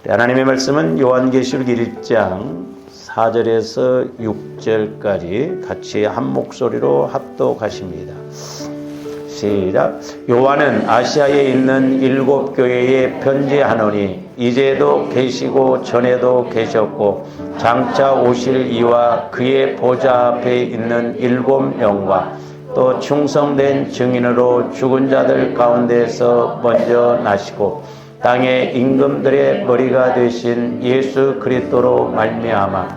하나님의 말씀은 요한계시록 1장 4절에서 6절까지 같이 한 목소리로 합독하십니다. 시작. 요한은 아시아에 있는 7교회에 편지하노니 이제도 계시고 전에도 계셨고 장차 오실 이와 그의 보좌 앞에 있는 7영과 또 충성된 증인으로 죽은 자들 가운데서 먼저 나시고 땅의 임금들의 머리가 되신 예수 그리스도로 말미암아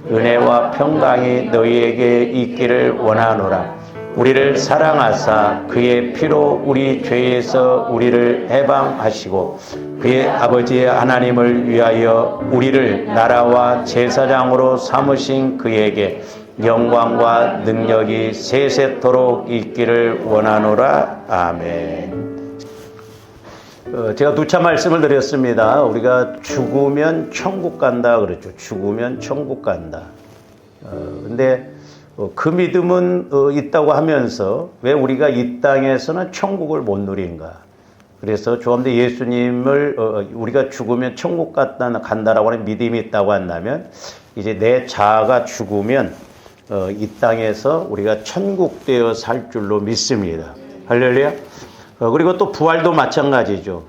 은혜와 평강이 너희에게 있기를 원하노라. 우리를 사랑하사 그의 피로 우리 죄에서 우리를 해방하시고 그의 아버지 하나님을 위하여 우리를 나라와 제사장으로 삼으신 그에게 영광과 능력이 세세토록 있기를 원하노라. 아멘. 제가 누차 말씀을 드렸습니다. 우리가 죽으면 천국 간다 그랬죠. 죽으면 천국 간다. 근데 그 믿음은 있다고 하면서 왜 우리가 이 땅에서는 천국을 못 누린가? 그래서 조금더 예수님을 우리가 죽으면 천국 간다라고 하는 믿음이 있다고 한다면 이제 내 자아가 죽으면 이 땅에서 우리가 천국 되어 살 줄로 믿습니다. 할렐루야. 그리고 또 부활도 마찬가지죠.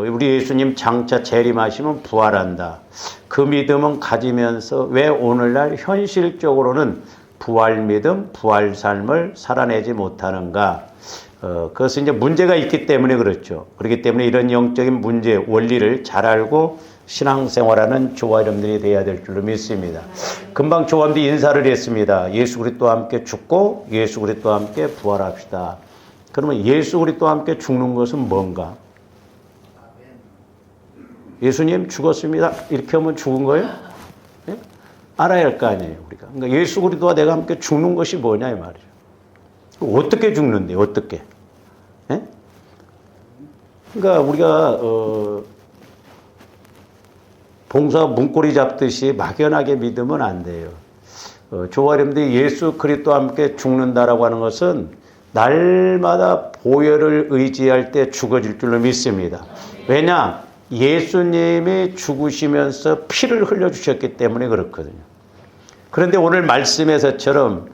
우리 예수님 장차 재림하시면 부활한다. 그 믿음은 가지면서 왜 오늘날 현실적으로는 부활 믿음, 부활 삶을 살아내지 못하는가? 그것은 이제 문제가 있기 때문에 그렇죠. 그렇기 때문에 이런 영적인 문제, 원리를 잘 알고 신앙생활하는 조화 여러분들이 되어야 될 줄로 믿습니다. 금방 조화님도 인사를 했습니다. 예수 그리스도와 함께 죽고 예수 그리스도와 함께 부활합시다. 그러면 예수 그리스도와 함께 죽는 것은 뭔가? 예수님 죽었습니다. 이렇게 하면 죽은 거예요? 네? 알아야 할 거 아니에요, 우리가. 그러니까 예수 그리스도와 내가 함께 죽는 것이 뭐냐 이 말이죠. 어떻게 죽는데? 어떻게? 네? 그러니까 우리가 봉사 문고리 잡듯이 막연하게 믿으면 안 돼요. 조화님들이 예수 그리스도와 함께 죽는다라고 하는 것은 날마다 보혈을 의지할 때 죽어질 줄로 믿습니다. 왜냐? 예수님이 죽으시면서 피를 흘려주셨기 때문에 그렇거든요. 그런데 오늘 말씀에서처럼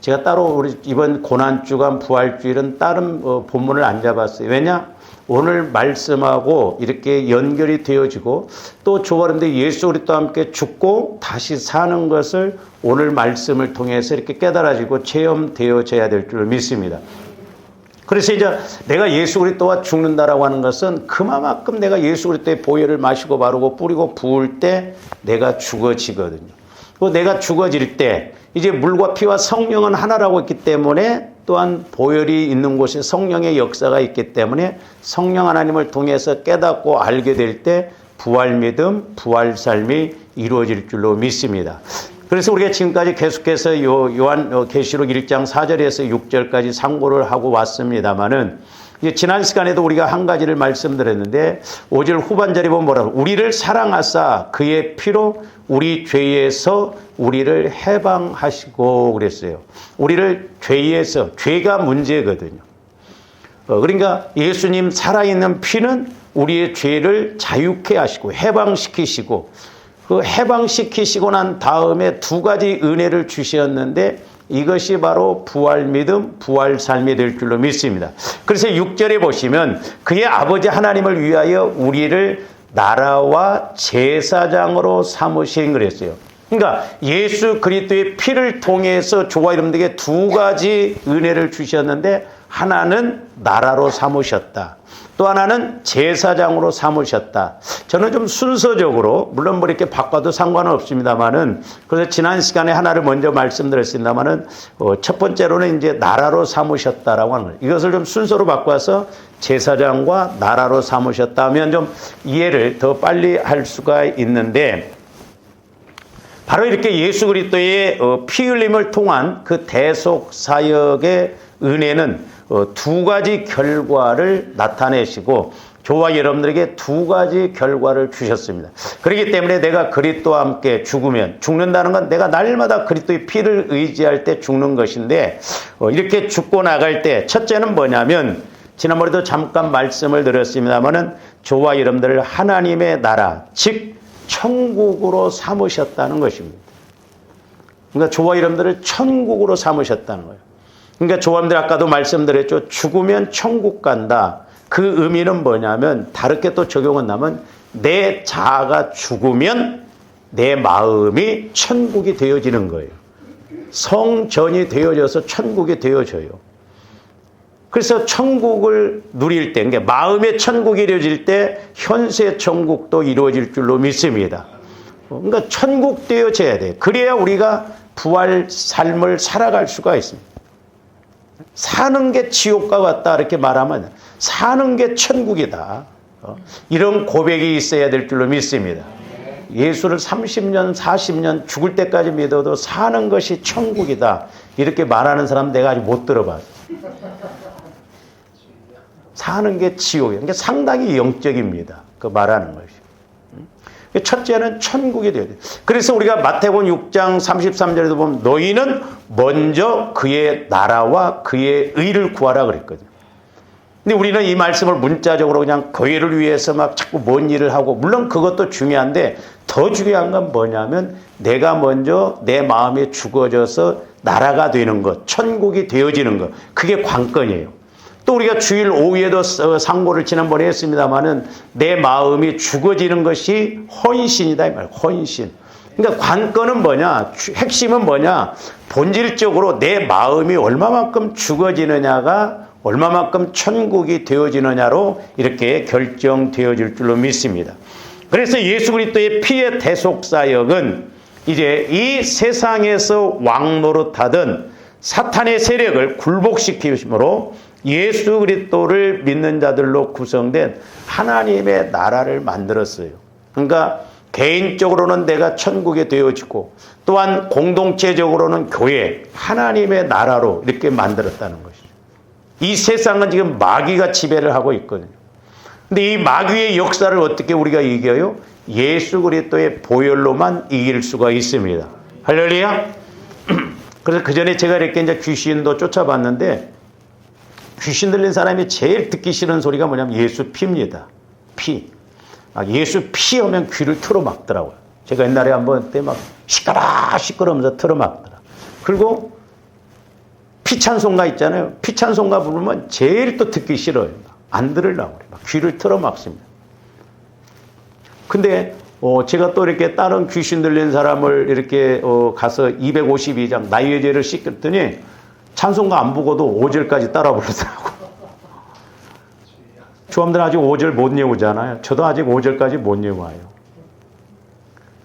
제가 따로 우리 이번 고난주간 부활주일은 다른 본문을 안 잡았어요. 왜냐? 오늘 말씀하고 이렇게 연결이 되어지고 또 조화는데 예수 그리스도와 함께 죽고 다시 사는 것을 오늘 말씀을 통해서 이렇게 깨달아지고 체험되어져야 될 줄 믿습니다. 그래서 이제 내가 예수 그리스도와 죽는다라고 하는 것은 그만큼 내가 예수 그리스도의 보혈을 마시고 바르고 뿌리고 부을 때 내가 죽어지거든요. 또 내가 죽어질 때 이제 물과 피와 성령은 하나라고 했기 때문에 또한 보혈이 있는 곳에 성령의 역사가 있기 때문에 성령 하나님을 통해서 깨닫고 알게 될 때 부활 믿음, 부활 삶이 이루어질 줄로 믿습니다. 그래서 우리가 지금까지 계속해서 요한 계시록 1장 4절에서 6절까지 상고를 하고 왔습니다만은 이제 지난 시간에도 우리가 한 가지를 말씀드렸는데 5절 후반절에 보면 뭐라고? 우리를 사랑하사 그의 피로 우리 죄에서 우리를 해방하시고 그랬어요. 우리를 죄에서, 죄가 문제거든요. 그러니까 예수님 살아있는 피는 우리의 죄를 자유케 하시고 해방시키시고 그 해방시키시고 난 다음에 두 가지 은혜를 주셨는데 이것이 바로 부활 믿음, 부활 삶이 될 줄로 믿습니다. 그래서 6절에 보시면 그의 아버지 하나님을 위하여 우리를 나라와 제사장으로 삼으신 그랬어요. 그러니까 예수 그리스도의 피를 통해서 조화 여러분들에게 두 가지 은혜를 주셨는데 하나는 나라로 삼으셨다. 또 하나는 제사장으로 삼으셨다. 저는 좀 순서적으로 물론 뭐 이렇게 바꿔도 상관은 없습니다만은 그래서 지난 시간에 하나를 먼저 말씀드렸습니다만은 첫 번째로는 이제 나라로 삼으셨다라고 하는 거예요. 이것을 좀 순서로 바꿔서 제사장과 나라로 삼으셨다 하면 좀 이해를 더 빨리 할 수가 있는데 바로 이렇게 예수 그리스도의 피 흘림을 통한 그 대속 사역의 은혜는 두 가지 결과를 나타내시고 저와 여러분들에게 두 가지 결과를 주셨습니다. 그렇기 때문에 내가 그리스도와 함께 죽으면 죽는다는 건 내가 날마다 그리스도의 피를 의지할 때 죽는 것인데 이렇게 죽고 나갈 때 첫째는 뭐냐면 지난번에도 잠깐 말씀을 드렸습니다마는 저와 여러분들을 하나님의 나라, 즉 천국으로 삼으셨다는 것입니다. 그러니까 저와 여러분들을 천국으로 삼으셨다는 거예요. 그러니까 저와 여러분들 아까도 말씀드렸죠. 죽으면 천국 간다. 그 의미는 뭐냐면 다르게 또 적용은 나면 내 자아가 죽으면 내 마음이 천국이 되어지는 거예요. 성전이 되어져서 천국이 되어져요. 그래서 천국을 누릴 때, 그러니까 마음의 천국이 이루어질 때 현세 천국도 이루어질 줄로 믿습니다. 그러니까 천국 되어져야 돼요. 그래야 우리가 부활 삶을 살아갈 수가 있습니다. 사는 게 지옥과 같다 이렇게 말하면 사는 게 천국이다. 이런 고백이 있어야 될 줄로 믿습니다. 예수를 30년, 40년 죽을 때까지 믿어도 사는 것이 천국이다. 이렇게 말하는 사람 내가 아직 못 들어봤어. 사는 게 지옥이에요. 그러니까 상당히 영적입니다. 그 말하는 것이. 첫째는 천국이 되어야 돼요. 그래서 우리가 마태복음 6장 33절에도 보면 너희는 먼저 그의 나라와 그의 의를 구하라 그랬거든요. 근데 우리는 이 말씀을 문자적으로 그냥 교회를 위해서 막 자꾸 뭔 일을 하고, 물론 그것도 중요한데 더 중요한 건 뭐냐면 내가 먼저 내 마음이 죽어져서 나라가 되는 것, 천국이 되어지는 것, 그게 관건이에요. 또 우리가 주일 오후에도 상고를 지난번에 했습니다마는 내 마음이 죽어지는 것이 헌신이다 이 말이에요. 헌신. 그러니까 관건은 뭐냐, 핵심은 뭐냐, 본질적으로 내 마음이 얼마만큼 죽어지느냐가 얼마만큼 천국이 되어지느냐로 이렇게 결정되어질 줄로 믿습니다. 그래서 예수 그리스도의 피의 대속사역은 이제 이 세상에서 왕노릇하던 사탄의 세력을 굴복시키심으로 예수 그리스도를 믿는 자들로 구성된 하나님의 나라를 만들었어요. 그러니까 개인적으로는 내가 천국에 되어지고 또한 공동체적으로는 교회, 하나님의 나라로 이렇게 만들었다는 것이죠. 이 세상은 지금 마귀가 지배를 하고 있거든요. 근데 이 마귀의 역사를 어떻게 우리가 이겨요? 예수 그리스도의 보혈로만 이길 수가 있습니다. 할렐루야. 그래서 그 전에 제가 이렇게 이제 귀신도 쫓아봤는데 귀신 들린 사람이 제일 듣기 싫은 소리가 뭐냐면 예수 피입니다. 피. 예수 피 하면 귀를 틀어막더라고요. 제가 옛날에 한번 때 막 시끄러우면서 틀어막더라. 그리고 피찬송가 있잖아요. 피찬송가 부르면 제일 또 듣기 싫어요. 안 들으려고 그래요. 막 귀를 틀어막습니다. 근데 제가 또 이렇게 다른 귀신 들린 사람을 이렇게 가서 252장 나의 죄를 씻겼더니 찬송가 안 보고도 5절까지 따라 부르더라고. 조함들 아직 5절 못 외우잖아요. 저도 아직 5절까지 못 외워요.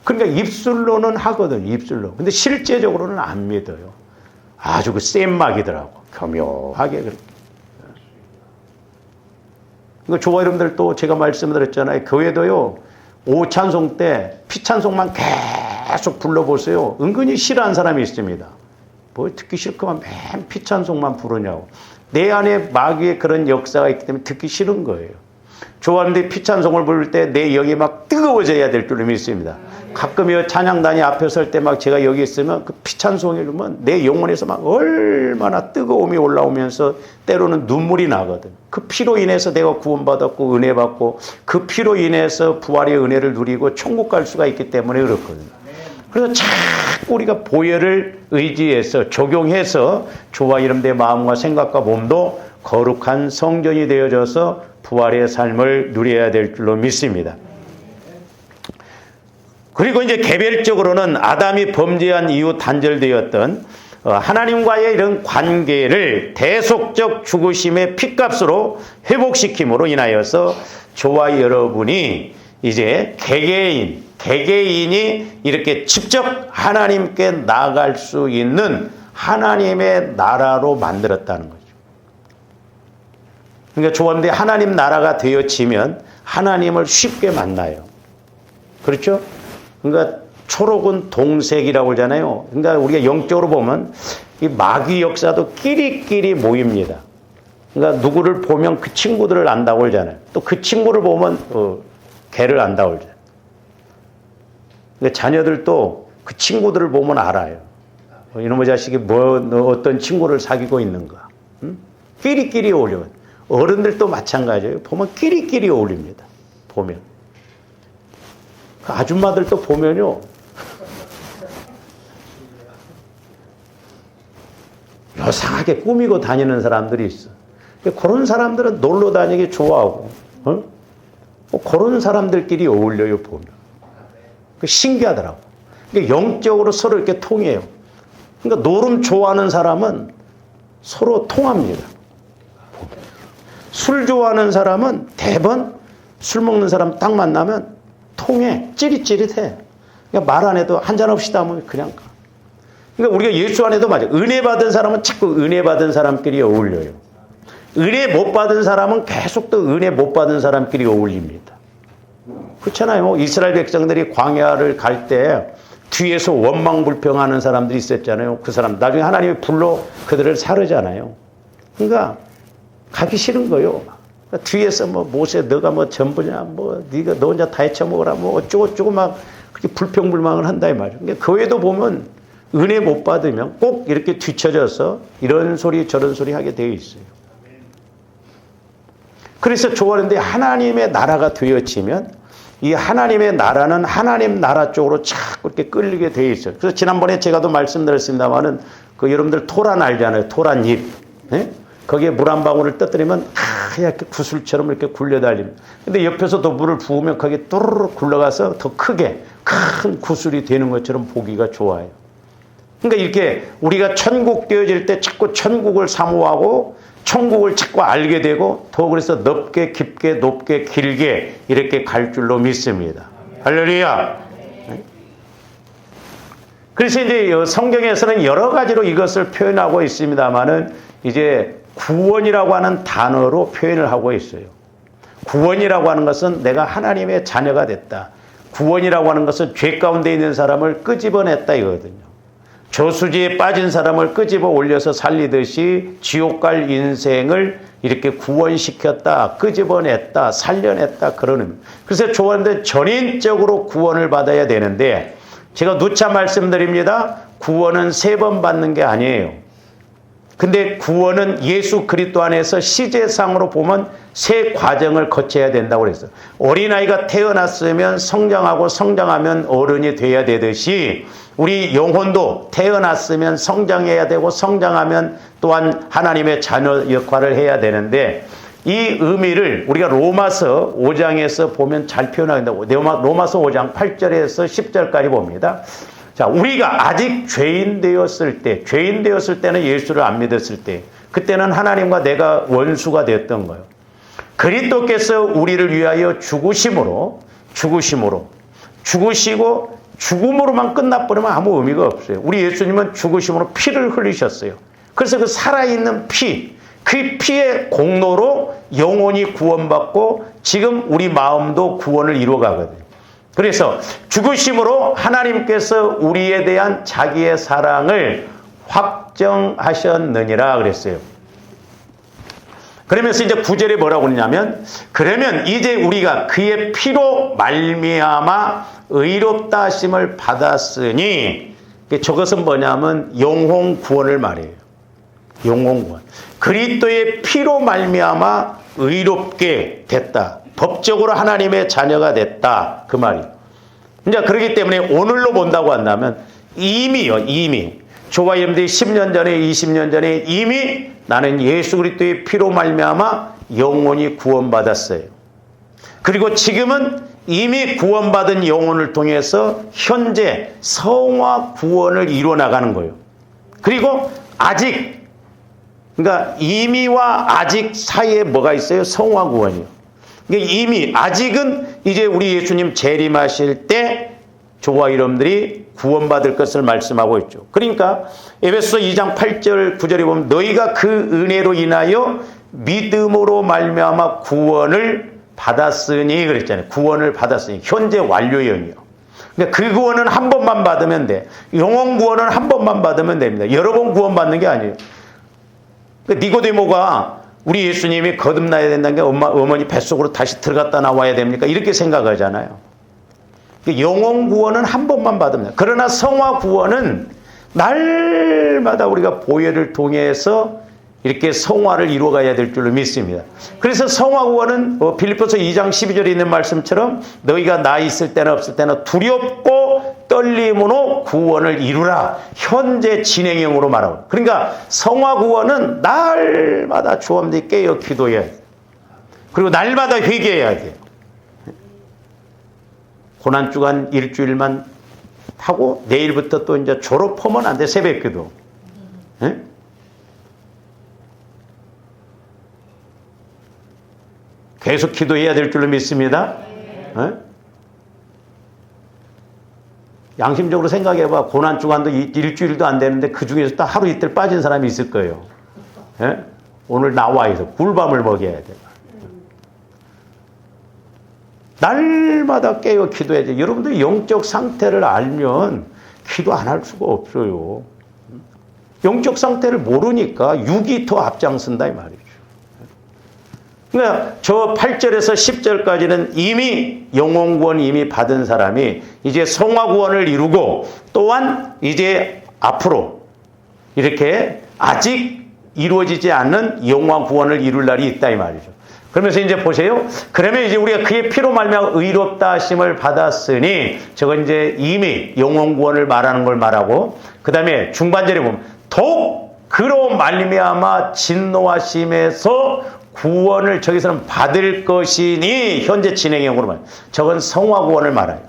그러니까 입술로는 하거든, 입술로. 근데 실제적으로는 안 믿어요. 아주 그 센 막이더라고. 교묘하게 그렇게. 그러니까 조화 여러분들 또 제가 말씀드렸잖아요. 교회도요, 오찬송 때 피찬송만 계속 불러보세요. 은근히 싫어하는 사람이 있습니다. 뭐 듣기 싫구만 맨 피찬송만 부르냐고. 내 안에 마귀의 그런 역사가 있기 때문에 듣기 싫은 거예요. 좋아하는데 피찬송을 부를 때 내 영이 막 뜨거워져야 될 줄로 믿습니다. 가끔 이 찬양단이 앞에 설 때 막 제가 여기 있으면 그 피찬송을 부르면 내 영혼에서 막 얼마나 뜨거움이 올라오면서 때로는 눈물이 나거든. 그 피로 인해서 내가 구원받았고 은혜 받고 그 피로 인해서 부활의 은혜를 누리고 천국 갈 수가 있기 때문에 그렇거든요. 그래서 자꾸 우리가 보혈을 의지해서 적용해서 주와 이름 내 마음과 생각과 몸도 거룩한 성전이 되어져서 부활의 삶을 누려야 될 줄로 믿습니다. 그리고 이제 개별적으로는 아담이 범죄한 이후 단절되었던 하나님과의 이런 관계를 대속적 죽으심의 핏값으로 회복시킴으로 인하여서 저와 여러분이 이제 개개인이 이렇게 직접 하나님께 나아갈 수 있는 하나님의 나라로 만들었다는 거죠. 그러니까 조원대 하나님 나라가 되어지면 하나님을 쉽게 만나요. 그렇죠? 그러니까 초록은 동색이라고 하잖아요. 그러니까 우리가 영적으로 보면 이 마귀 역사도 끼리끼리 모입니다. 그러니까 누구를 보면 그 친구들을 안다고 하잖아요. 또 그 친구를 보면 걔를 안다고 하잖아요. 근데 자녀들도 그 친구들을 보면 알아요. 이놈의 자식이 어떤 친구를 사귀고 있는가. 응? 끼리끼리 오려. 어른들도 마찬가지예요. 보면 끼리끼리 어울립니다. 보면. 그 아줌마들도 보면요. 요상하게 꾸미고 다니는 사람들이 있어. 그런 사람들은 놀러 다니기 좋아하고, 그런 사람들끼리 어울려요, 보면. 신기하더라고. 영적으로 서로 이렇게 통해요. 그러니까 노름 좋아하는 사람은 서로 통합니다. 술 좋아하는 사람은 대번 술 먹는 사람 딱 만나면 통해. 찌릿찌릿해. 그러니까 말 안 해도 한잔 합시다 하면 그냥 가. 그러니까 우리가 예수 안에도 맞아요. 은혜 받은 사람은 자꾸 은혜 받은 사람끼리 어울려요. 은혜 못 받은 사람은 계속 또 은혜 못 받은 사람끼리 어울립니다. 그렇잖아요. 이스라엘 백성들이 광야를 갈 때 뒤에서 원망불평하는 사람들이 있었잖아요. 그 사람 나중에 하나님이 불러 그들을 사르잖아요. 그러니까 가기 싫은 거예요. 그러니까 뒤에서 뭐 모세 너가 뭐 전부냐 뭐 네가 너 혼자 다 헤쳐먹어라 뭐 어쩌고저쩌고 막 그렇게 불평불망을 한다 이 말이에요. 그러니까 교회도 보면 은혜 못 받으면 꼭 이렇게 뒤쳐져서 이런 소리 저런 소리 하게 되어 있어요. 그래서 좋아하는데 하나님의 나라가 되어지면 이 하나님의 나라는 하나님 나라 쪽으로 자꾸 이렇게 끌리게 되어 있어요. 그래서 지난번에 제가도 말씀드렸습니다만은 그 여러분들 토란 알잖아요. 토란잎. 네? 거기에 물 한 방울을 떠뜨리면 하얗게 구슬처럼 이렇게 굴려달립니다. 근데 옆에서도 물을 부으면 거기에 또르륵 굴러가서 더 크게 큰 구슬이 되는 것처럼 보기가 좋아요. 그러니까 이렇게 우리가 천국 되어질 때 자꾸 천국을 사모하고 천국을 자꾸 알게 되고 더 그래서 넓게 깊게 높게 길게 이렇게 갈 줄로 믿습니다. 할렐루야. 그래서 이제 성경에서는 여러 가지로 이것을 표현하고 있습니다만은 이제 구원이라고 하는 단어로 표현을 하고 있어요. 구원이라고 하는 것은 내가 하나님의 자녀가 됐다. 구원이라고 하는 것은 죄 가운데 있는 사람을 끄집어냈다 이거거든요. 저수지에 빠진 사람을 끄집어 올려서 살리듯이 지옥 갈 인생을 이렇게 구원시켰다, 끄집어냈다, 살려냈다 그러는 의미. 그래서 좋아하는데 전인적으로 구원을 받아야 되는데 제가 누차 말씀드립니다. 구원은 3번 받는 게 아니에요. 근데 구원은 예수 그리스도 안에서 시제상으로 보면 3 과정을 거쳐야 된다고 그랬어요. 어린아이가 태어났으면 성장하고 성장하면 어른이 돼야 되듯이 우리 영혼도 태어났으면 성장해야 되고 성장하면 또한 하나님의 자녀 역할을 해야 되는데 이 의미를 우리가 로마서 5장에서 보면 잘 표현한다고. 로마서 5장 8절에서 10절까지 봅니다. 자, 우리가 아직 죄인 되었을 때는 예수를 안 믿었을 때, 그때는 하나님과 내가 원수가 되었던 거예요. 그리스도께서 우리를 위하여 죽으시고 죽음으로만 끝나버리면 아무 의미가 없어요. 우리 예수님은 죽으심으로 피를 흘리셨어요. 그래서 그 살아있는 피, 그 피의 공로로 영혼이 구원받고 지금 우리 마음도 구원을 이루어가거든요. 그래서 죽으심으로 하나님께서 우리에 대한 자기의 사랑을 확정하셨느니라 그랬어요. 그러면서 이제 9절에 뭐라고 그러냐면 그러면 이제 우리가 그의 피로 말미암아 의롭다 하심을 받았으니 저것은 뭐냐면 영혼 구원을 말해요. 영혼 구원. 그리스도의 피로 말미암아 의롭게 됐다. 법적으로 하나님의 자녀가 됐다. 그 말이에요. 이제 그렇기 때문에 오늘로 본다고 한다면 이미 저와 여러분들이 10년 전에 20년 전에 이미 나는 예수 그리스도의 피로 말미암아 영혼이 구원받았어요. 그리고 지금은 이미 구원받은 영혼을 통해서 현재 성화 구원을 이루어 나가는 거예요. 그리고 아직 그러니까 이미와 아직 사이에 뭐가 있어요? 성화 구원이요. 그러니까 이미 아직은 이제 우리 예수님 재림하실 때 저와 여러분들이 구원받을 것을 말씀하고 있죠. 그러니까 에베소서 2장 8절 9절에 보면 너희가 그 은혜로 인하여 믿음으로 말미암아 구원을 받았으니 그랬잖아요. 구원을 받았으니 현재 완료형이요. 그러니까 그 구원은 한 번만 받으면 돼. 영혼 구원은 한 번만 받으면 됩니다. 여러 번 구원받는 게 아니에요. 그러니까 니고데모가 우리 예수님이 거듭나야 된다는 게 어머니 뱃속으로 다시 들어갔다 나와야 됩니까? 이렇게 생각하잖아요. 영혼 구원은 한 번만 받으면 돼요. 그러나 성화 구원은 날마다 우리가 보혈을 통해서 이렇게 성화를 이루어가야 될 줄로 믿습니다. 그래서 성화 구원은 빌립보서 2장 12절에 있는 말씀처럼 너희가 나 있을 때나 없을 때나 두렵고 떨림으로 구원을 이루라. 현재 진행형으로 말하고. 그러니까 성화 구원은 날마다 주님께 깨어 기도해야 돼. 그리고 날마다 회개해야 돼요. 고난주간 일주일만 하고 내일부터 또 이제 졸업하면 안 돼. 새벽기도. 네? 계속 기도해야 될 줄로 믿습니다. 네? 양심적으로 생각해봐. 고난주간도 일주일도 안 되는데 그 중에서 또 하루 이틀 빠진 사람이 있을 거예요. 네? 오늘 나와 있어. 굴밤을 먹여야 돼. 날마다 깨어 기도해야지. 여러분들 영적 상태를 알면 기도 안 할 수가 없어요. 영적 상태를 모르니까 육이 더 앞장선다 이 말이죠. 그러니까 저 8절에서 10절까지는 이미 영혼구원 이미 받은 사람이 이제 성화구원을 이루고 또한 이제 앞으로 이렇게 아직 이루어지지 않는 영화구원을 이룰 날이 있다 이 말이죠. 그러면서 이제 보세요. 그러면 이제 우리가 그의 피로 말미암아 의롭다 하심을 받았으니 저건 이제 이미 영혼 구원을 말하는 걸 말하고 그 다음에 중반절에 보면 더욱 그로 말미암아 진노하심에서 구원을 저기서는 받을 것이니 현재 진행형으로 말해요. 저건 성화 구원을 말해요.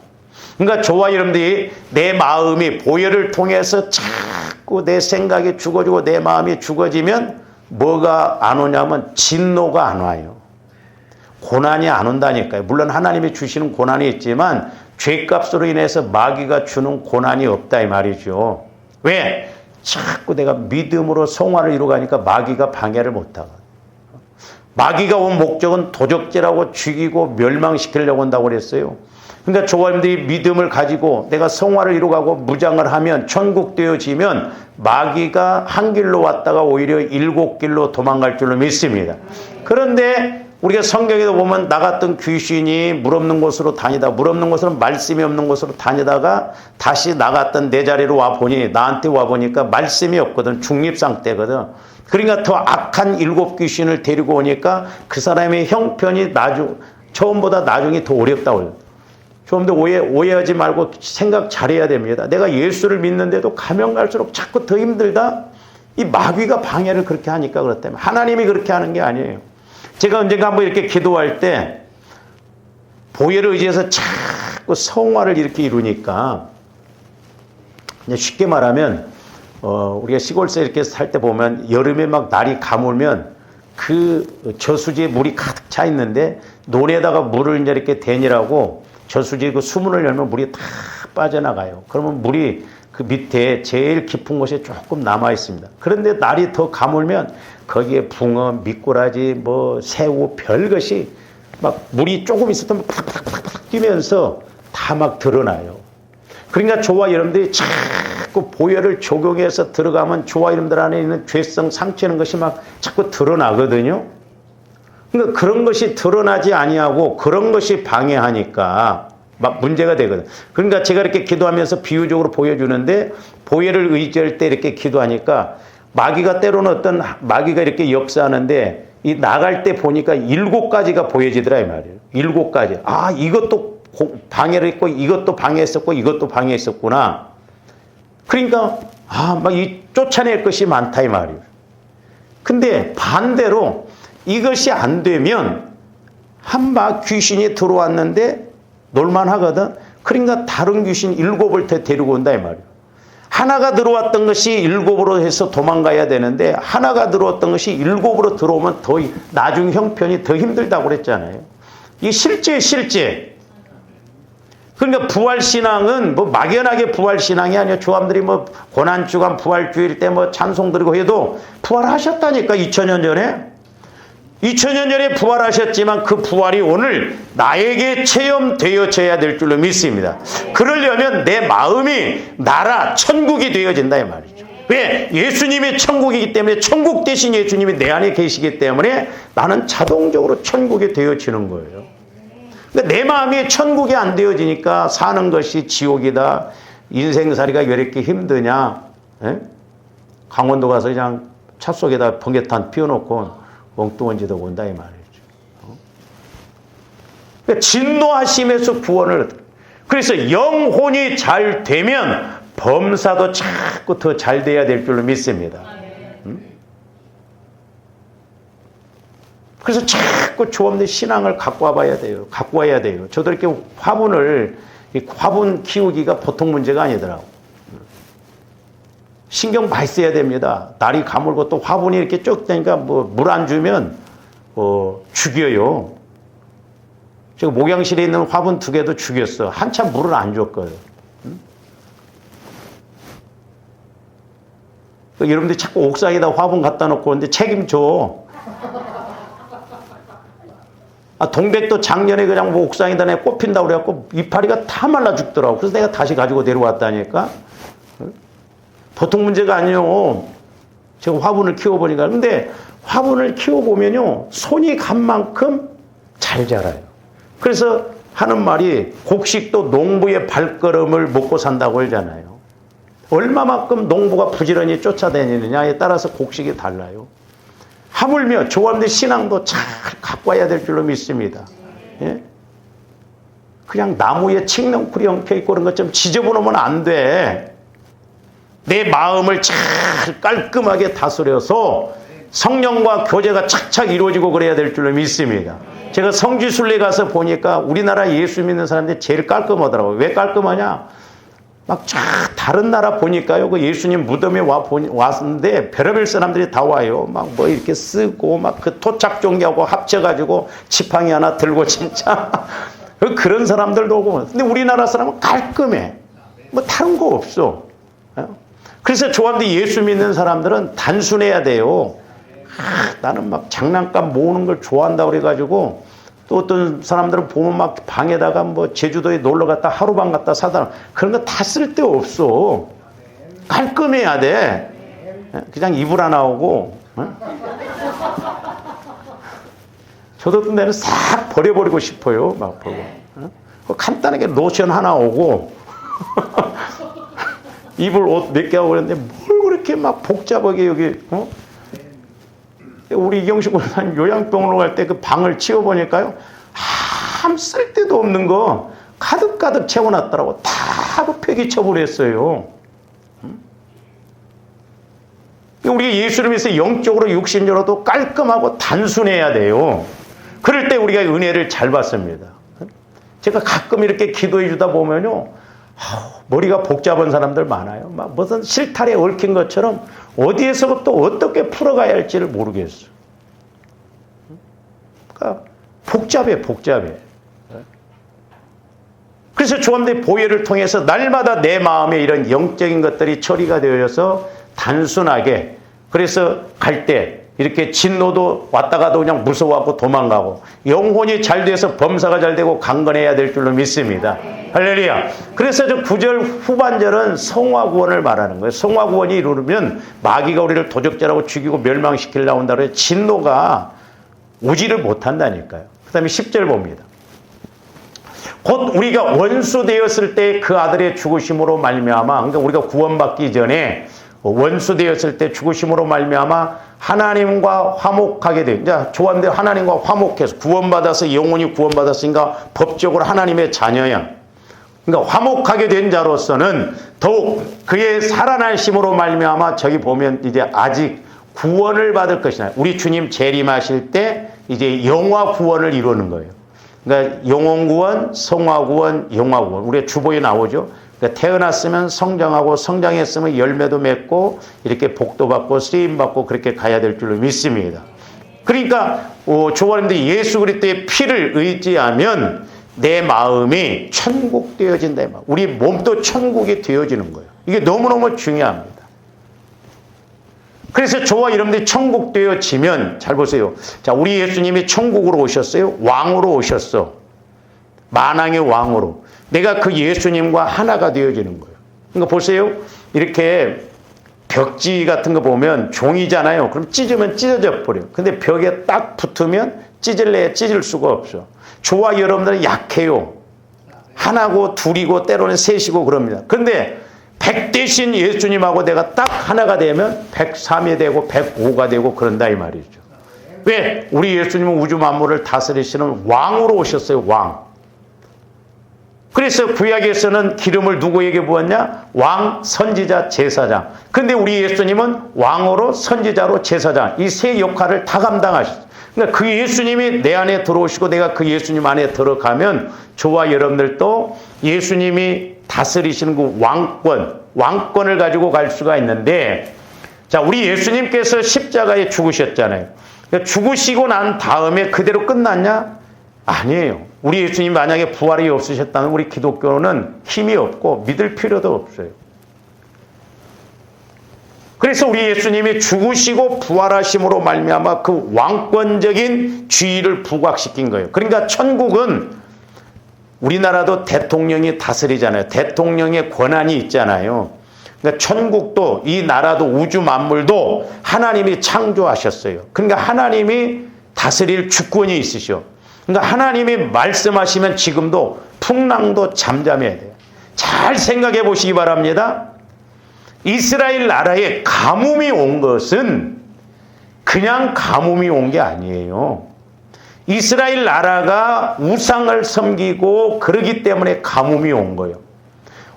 그러니까 저와 여러분들이 내 마음이 보혈을 통해서 자꾸 내 생각이 죽어지고 내 마음이 죽어지면 뭐가 안 오냐면 진노가 안 와요. 고난이 안 온다니까요. 물론 하나님이 주시는 고난이 있지만 죄값으로 인해서 마귀가 주는 고난이 없다 이 말이죠. 왜? 자꾸 내가 믿음으로 성화를 이루가니까 마귀가 방해를 못하고. 마귀가 온 목적은 도적질하고 죽이고 멸망시키려고 한다고 그랬어요. 그러니까 조화님들이 믿음을 가지고 내가 성화를 이루가고 무장을 하면 천국 되어지면 마귀가 한 길로 왔다가 오히려 7길로 도망갈 줄로 믿습니다. 그런데 우리가 성경에도 보면 나 같은 귀신이 물 없는 곳으로 다니다 물 없는 곳으로 말씀이 없는 곳으로 다니다가 다시 나갔던 내 자리로 와보니 나한테 와보니까 말씀이 없거든. 중립상태거든. 그러니까 더 악한 7 귀신을 데리고 오니까 그 사람의 형편이 처음보다 나중이 더 어렵다고. 좀 더 오해하지 말고 생각 잘해야 됩니다. 내가 예수를 믿는데도 가면 갈수록 자꾸 더 힘들다? 이 마귀가 방해를 그렇게 하니까 그렇다면 하나님이 그렇게 하는 게 아니에요. 제가 언젠가 한번 이렇게 기도할 때 보혈을 의지해서 자꾸 성화를 이렇게 이루니까 쉽게 말하면 우리가 시골서 이렇게 살 때 보면 여름에 막 날이 가물면 그 저수지에 물이 가득 차 있는데 논에다가 물을 이제 이렇게 대니라고 저수지 그 수문을 열면 물이 다 빠져나가요. 그러면 물이 그 밑에 제일 깊은 곳에 조금 남아 있습니다. 그런데 날이 더 가물면 거기에 붕어, 미꾸라지, 뭐 새우 별것이 막 물이 조금 있었던 팍팍팍팍 뛰면서 다 막 드러나요. 그러니까 저와 여러분들이 자꾸 보혈을 적용해서 들어가면 저와 여러분들 안에 있는 죄성, 상처는 것이 막 자꾸 드러나거든요. 그러니까 그런 것이 드러나지 아니하고 그런 것이 방해하니까 막 문제가 되거든. 그러니까 제가 이렇게 기도하면서 비유적으로 보여주는데 보혈을 의지할 때 이렇게 기도하니까 마귀가 때로는 어떤 마귀가 이렇게 역사하는데 이 나갈 때 보니까 7가지가 보여지더라 이 말이에요. 7가지. 아 이것도 방해를 했고 이것도 방해했었고 이것도 방해했었구나. 그러니까 막 이 쫓아낼 것이 많다 이 말이에요. 근데 반대로 이것이 안 되면 한막 귀신이 들어왔는데 놀만하거든. 그러니까 다른 귀신 7을 데리고 온다 이 말이에요. 하나가 들어왔던 것이 7으로 해서 도망가야 되는데 하나가 들어왔던 것이 7으로 들어오면 더 나중 형편이 더 힘들다고 그랬잖아요. 이게 실제. 그러니까 부활신앙은 뭐 막연하게 부활신앙이 아니에요. 조함들이 뭐 고난주간 부활주일 때 뭐 찬송 드리고 해도 부활하셨다니까 2000년 전에. 2000년 전에 부활하셨지만 그 부활이 오늘 나에게 체험되어져야 될 줄로 믿습니다. 그러려면 내 마음이 나라 천국이 되어진다 이 말이죠. 왜? 예수님이 천국이기 때문에 천국 대신 예수님이 내 안에 계시기 때문에 나는 자동적으로 천국이 되어지는 거예요. 그러니까 내 마음이 천국이 안 되어지니까 사는 것이 지옥이다. 인생살이가 왜 이렇게 힘드냐. 에? 강원도 가서 그냥 차 속에다 번개탄 피워놓고 엉뚱한지도 온다 이 말이죠. 그러니까 진노하심에서 구원을. 그래서 영혼이 잘 되면 범사도 자꾸 더 잘 돼야 될 줄로 믿습니다. 그래서 자꾸 조합된 신앙을 갖고 와봐야 돼요. 갖고 와야 돼요. 저도 이렇게 화분 키우기가 보통 문제가 아니더라고. 신경 많이 써야 됩니다. 날이 가물고 또 화분이 이렇게 쭉 되니까 뭐 물 안 주면 죽여요. 제가 목양실에 있는 화분 2개도 죽였어. 한참 물을 안 줬거든. 여러분들이 자꾸 옥상에다 화분 갖다 놓고 오는데 책임져. 동백도 작년에 그냥 뭐 옥상에다 내 꽃핀다고 그래갖고 이파리가 다 말라 죽더라고. 그래서 내가 다시 가지고 내려왔다니까. 보통 문제가 아니에요. 제가 화분을 키워보니까. 근데 화분을 키워보면요, 손이 간 만큼 잘 자라요. 그래서 하는 말이 곡식도 농부의 발걸음을 먹고 산다고 하잖아요. 얼마만큼 농부가 부지런히 쫓아다니느냐에 따라서 곡식이 달라요. 하물며 조합된 신앙도 잘 갖고 와야 될 줄로 믿습니다. 예? 그냥 나무에 칡넝쿨이 엉켜있고 그런 것 좀 지저분하면 안 돼. 내 마음을 잘 깔끔하게 다스려서 성령과 교제가 착착 이루어지고 그래야 될 줄로 믿습니다. 제가 성지순례 가서 보니까 우리나라 예수 믿는 사람들이 제일 깔끔하더라고요. 왜 깔끔하냐? 막 쫙 다른 나라 보니까요, 그 예수님 무덤에 왔는데 별의별 사람들이 다 와요. 막 뭐 이렇게 쓰고 막 그 토착종기하고 합쳐가지고 지팡이 하나 들고 진짜 그런 사람들도 오고. 근데 우리나라 사람은 깔끔해. 뭐 다른 거 없어. 그래서 조합대 예수 믿는 사람들은 단순해야 돼요. 나는 막 장난감 모으는 걸 좋아한다 그래가지고, 또 어떤 사람들은 보면 막 방에다가 뭐 제주도에 놀러 갔다 하루방 갔다 사다, 그런 거 다 쓸데없어. 깔끔해야 돼. 그냥 이불 하나 오고. 저도 어떤 데는 싹 버려버리고 싶어요. 막 보고. 간단하게 로션 하나 오고 이불 옷 몇 개 하고 그랬는데 뭘 그렇게 막 복잡하게 여기. 우리 이경식 권사님 요양병원으로 갈 때 그 방을 치워보니까요, 아무 쓸데도 없는 거 가득가득 채워놨더라고. 다 그 폐기처분했어요. 우리가 예수를 믿어서 영적으로 육신적으로도 깔끔하고 단순해야 돼요. 그럴 때 우리가 은혜를 잘 받습니다. 제가 가끔 이렇게 기도해 주다 보면요, 머리가 복잡한 사람들 많아요. 막 무슨 실타래에 얽힌 것처럼 어디에서부터 어떻게 풀어가야 할지를 모르겠어. 그러니까 복잡해. 그래서 조합대 보혈을 통해서 날마다 내 마음에 이런 영적인 것들이 처리가 되어서 단순하게, 그래서 갈 때 이렇게 진노도 왔다 가도 그냥 무서워하고 도망가고, 영혼이 잘 돼서 범사가 잘 되고 강건해야 될 줄로 믿습니다. 할렐루야. 그래서 저 9절 후반절은 성화구원을 말하는 거예요. 성화구원이 이루면 마귀가 우리를 도적질하고 죽이고 멸망시키려고 한다고 해서 진노가 오지를 못한다니까요. 그 다음에 10절 봅니다. 곧 우리가 원수 되었을 때 그 아들의 죽으심으로 말미암아, 그러니까 우리가 구원받기 전에 원수 되었을 때 죽으심으로 말미암아 하나님과 화목하게 돼. 이제 조한대 하나님과 화목해서 구원받아서, 영혼이 구원받았으니까 법적으로 하나님의 자녀야. 그러니까 화목하게 된 자로서는 더욱 그의 살아나심으로 말미암아, 저기 보면 이제 아직 구원을 받을 것이나, 우리 주님 재림하실 때 이제 영화 구원을 이루는 거예요. 그러니까 영혼 구원, 성화 구원, 영화 구원. 우리가 주보에 나오죠. 그러니까 태어났으면 성장하고, 성장했으면 열매도 맺고, 이렇게 복도 받고 쓰임 받고 그렇게 가야 될 줄로 믿습니다. 그러니까 조원님들 예수 그리스도의 피를 의지하면 내 마음이 천국 되어진다. 우리 몸도 천국이 되어지는 거예요. 이게 너무너무 중요합니다. 그래서 저와 여러분들이 천국 되어지면, 잘 보세요. 자, 우리 예수님이 천국으로 오셨어요. 왕으로 오셨어. 만왕의 왕으로. 내가 그 예수님과 하나가 되어지는 거예요. 그러니까 보세요. 이렇게 벽지 같은 거 보면 종이잖아요. 그럼 찢으면 찢어져 버려요. 근데 벽에 딱 붙으면 찢을래야 찢을 수가 없어. 저와 여러분들은 약해요. 하나고 둘이고 때로는 셋이고 그럽니다. 그런데 100 대신 예수님하고 내가 딱 하나가 되면 103이 되고 105가 되고 그런다 이 말이죠. 왜? 우리 예수님은 우주 만물을 다스리시는 왕으로 오셨어요. 왕. 그래서 구약에서는 기름을 누구에게 부었냐? 왕, 선지자, 제사장. 근데 우리 예수님은 왕으로 선지자로 제사장 이 세 역할을 다 감당하셨어요. 그러니까 그 예수님이 내 안에 들어오시고 내가 그 예수님 안에 들어가면 저와 여러분들도 예수님이 다스리시는 그 왕권을 가지고 갈 수가 있는데, 자, 우리 예수님께서 십자가에 죽으셨잖아요. 그러니까 죽으시고 난 다음에 그대로 끝났냐? 아니에요. 우리 예수님 만약에 부활이 없으셨다면 우리 기독교는 힘이 없고 믿을 필요도 없어요. 그래서 우리 예수님이 죽으시고 부활하심으로 말미암아 그 왕권적인 지위를 부각시킨 거예요. 그러니까 천국은 우리나라도 대통령이 다스리잖아요. 대통령의 권한이 있잖아요. 그러니까 천국도 이 나라도 우주 만물도 하나님이 창조하셨어요. 그러니까 하나님이 다스릴 주권이 있으셔. 그러니까 하나님이 말씀하시면 지금도 풍랑도 잠잠해야 돼요. 잘 생각해 보시기 바랍니다. 이스라엘 나라에 가뭄이 온 것은 그냥 가뭄이 온 게 아니에요. 이스라엘 나라가 우상을 섬기고 그러기 때문에 가뭄이 온 거예요.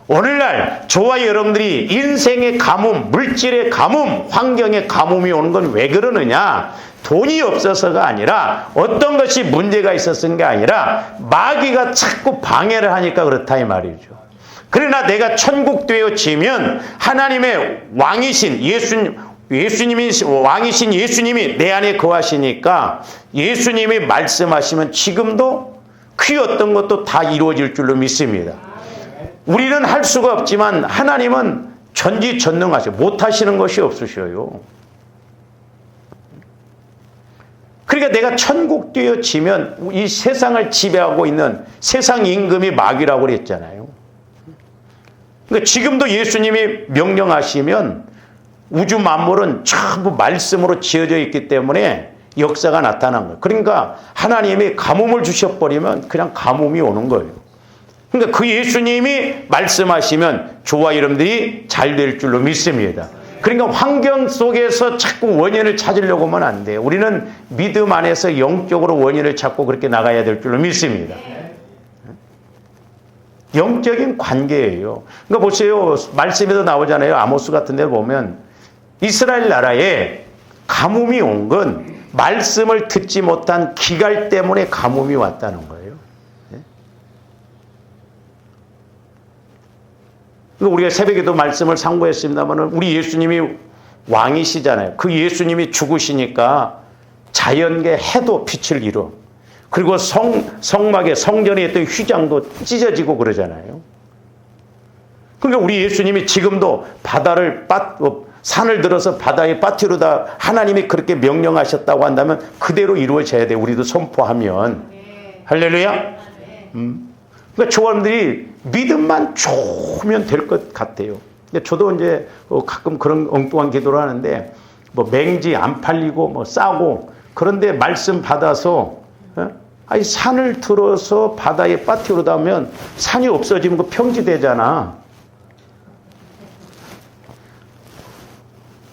오늘날 저와 여러분들이 인생의 가뭄, 물질의 가뭄, 환경의 가뭄이 오는 건 왜 그러느냐? 돈이 없어서가 아니라 어떤 것이 문제가 있었던 게 아니라 마귀가 자꾸 방해를 하니까 그렇다 이 말이죠. 그러나 내가 천국 되어지면 하나님의 왕이신 예수님이 왕이신 예수님이 내 안에 거하시니까 예수님이 말씀하시면 지금도 그 어떤 것도 다 이루어질 줄로 믿습니다. 우리는 할 수가 없지만 하나님은 전지전능하셔. 못하시는 것이 없으셔요. 그러니까 내가 천국 되어지면 이 세상을 지배하고 있는 세상 임금이 마귀라고 그랬잖아요. 그러니까 지금도 예수님이 명령하시면 우주 만물은 전부 말씀으로 지어져 있기 때문에 역사가 나타난 거예요. 그러니까 하나님이 가뭄을 주셔버리면 그냥 가뭄이 오는 거예요. 그러니까 그 예수님이 말씀하시면 저와 여러분들이 잘 될 줄로 믿습니다. 그러니까 환경 속에서 자꾸 원인을 찾으려고 하면 안 돼요. 우리는 믿음 안에서 영적으로 원인을 찾고 그렇게 나가야 될 줄로 믿습니다. 영적인 관계예요. 그러니까 보세요. 말씀에도 나오잖아요. 아모스 같은 데 보면 이스라엘 나라에 가뭄이 온 건 말씀을 듣지 못한 기갈 때문에 가뭄이 왔다는 거예요. 우리가 새벽에도 말씀을 상고했습니다만 우리 예수님이 왕이시잖아요. 그 예수님이 죽으시니까 자연계 해도 빛을 잃어. 그리고 성막에 성전에 있던 휘장도 찢어지고 그러잖아요. 그러니까 우리 예수님이 지금도 산을 들어서 바다에 빠뜨리다 하나님이 그렇게 명령하셨다고 한다면 그대로 이루어져야 돼요. 우리도 선포하면. 할렐루야. 그러니까 저사람들이 믿음만 좋으면 될 것 같아요. 저도 이제 가끔 그런 엉뚱한 기도를 하는데 뭐 맹지 안 팔리고 뭐 싸고 그런데 말씀 받아서 아니 산을 들어서 바다에 빠뜨리다 하면 산이 없어지면 그 평지되잖아.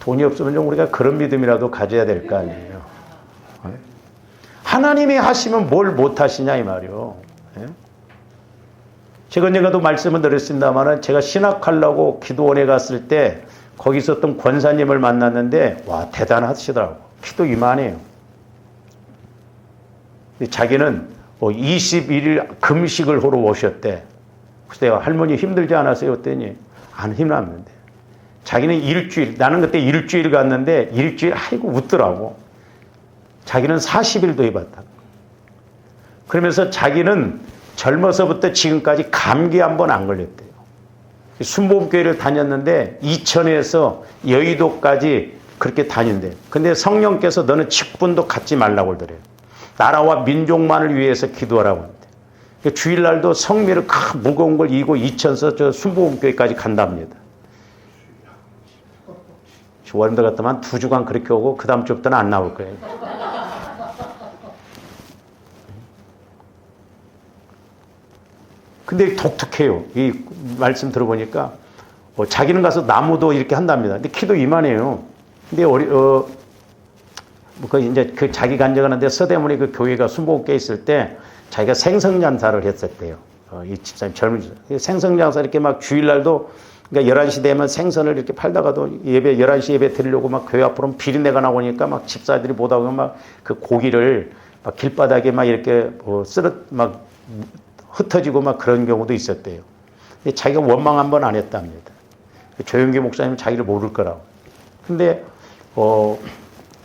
돈이 없으면 좀 우리가 그런 믿음이라도 가져야 될 거 아니에요. 하나님이 하시면 뭘 못하시냐 이 말이요. 제가 언젠가도 말씀을 드렸습니다만 제가 신학하려고 기도원에 갔을 때 거기 있었던 권사님을 만났는데 와 대단하시더라고. 키도 이만해요. 자기는 21일 금식을 하러 오셨대. 그래서 내가 할머니 힘들지 않았어요? 그랬더니 안 힘났는데. 자기는 일주일, 나는 그때 일주일 갔는데 일주일 아이고 웃더라고. 자기는 40일도 해봤다. 그러면서 자기는 젊어서부터 지금까지 감기 한 번 안 걸렸대요. 순복음교회를 다녔는데 이천에서 여의도까지 그렇게 다닌대요. 근데 성령께서 너는 직분도 갖지 말라고 그러더래요. 나라와 민족만을 위해서 기도하라고 하는데 주일날도 성미를 큰 무거운 걸 이고 이천에서 저 순복음교회까지 간답니다. 조아림들 같으면 2주간 그렇게 오고 그 다음 주부터는 안 나올 거예요. 근데 독특해요. 이 말씀 들어보니까 자기는 가서 나무도 이렇게 한답니다. 근데 키도 이만해요. 근데 이제 그 자기 간증하는데 서대문에 그 교회가 순복음교회 있을 때 자기가 생선장사를 했었대요. 이 집사님 젊은 생선장사 이렇게 막 주일날도 그러니까 11시 되면 생선을 이렇게 팔다가도 예배 11시 예배 드리려고 막 교회 앞으로 비린내가 나오니까 막 집사들이 못 하고 막 그 고기를 막 길바닥에 막 이렇게 막 흩어지고 막 그런 경우도 있었대요. 근데 자기가 원망 한 번 안 했답니다. 조영기 목사님은 자기를 모를 거라고. 근데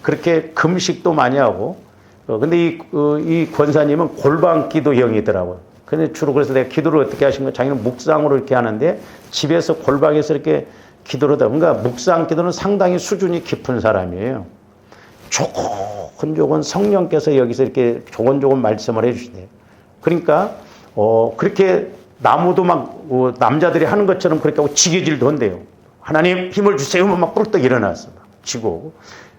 그렇게 금식도 많이 하고 근데 이 권사님은 골방기도형이더라고요. 근데 주로 그래서 내가 기도를 어떻게 하신 거야? 자기는 묵상으로 이렇게 하는데 집에서 골방에서 이렇게 기도를 하다. 그러니까 묵상 기도는 상당히 수준이 깊은 사람이에요. 조곤조곤 성령께서 여기서 이렇게 조곤조곤 말씀을 해주시네요. 그러니까 그렇게 나무도 막 남자들이 하는 것처럼 그렇게 하고 지게질도 한대요. 하나님 힘을 주세요. 막 뿔떡 일어났어. 지고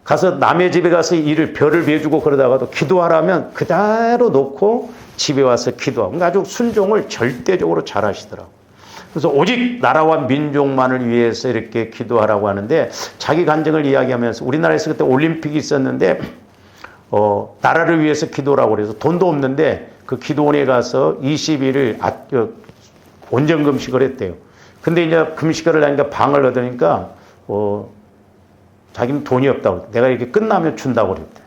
가서 남의 집에 가서 별을 베주고 그러다가도 기도하라면 그대로 놓고 집에 와서 기도하고. 그러니까 아주 순종을 절대적으로 잘 하시더라고요. 그래서 오직 나라와 민족만을 위해서 이렇게 기도하라고 하는데 자기 간증을 이야기하면서 우리나라에서 그때 올림픽이 있었는데 나라를 위해서 기도라고 그래서 돈도 없는데 그 기도원에 가서 20일을 온전 금식을 했대요. 근데 이제 금식을 하니까 방을 얻으니까 자기는 돈이 없다고 내가 이렇게 끝나면 준다고 그랬대.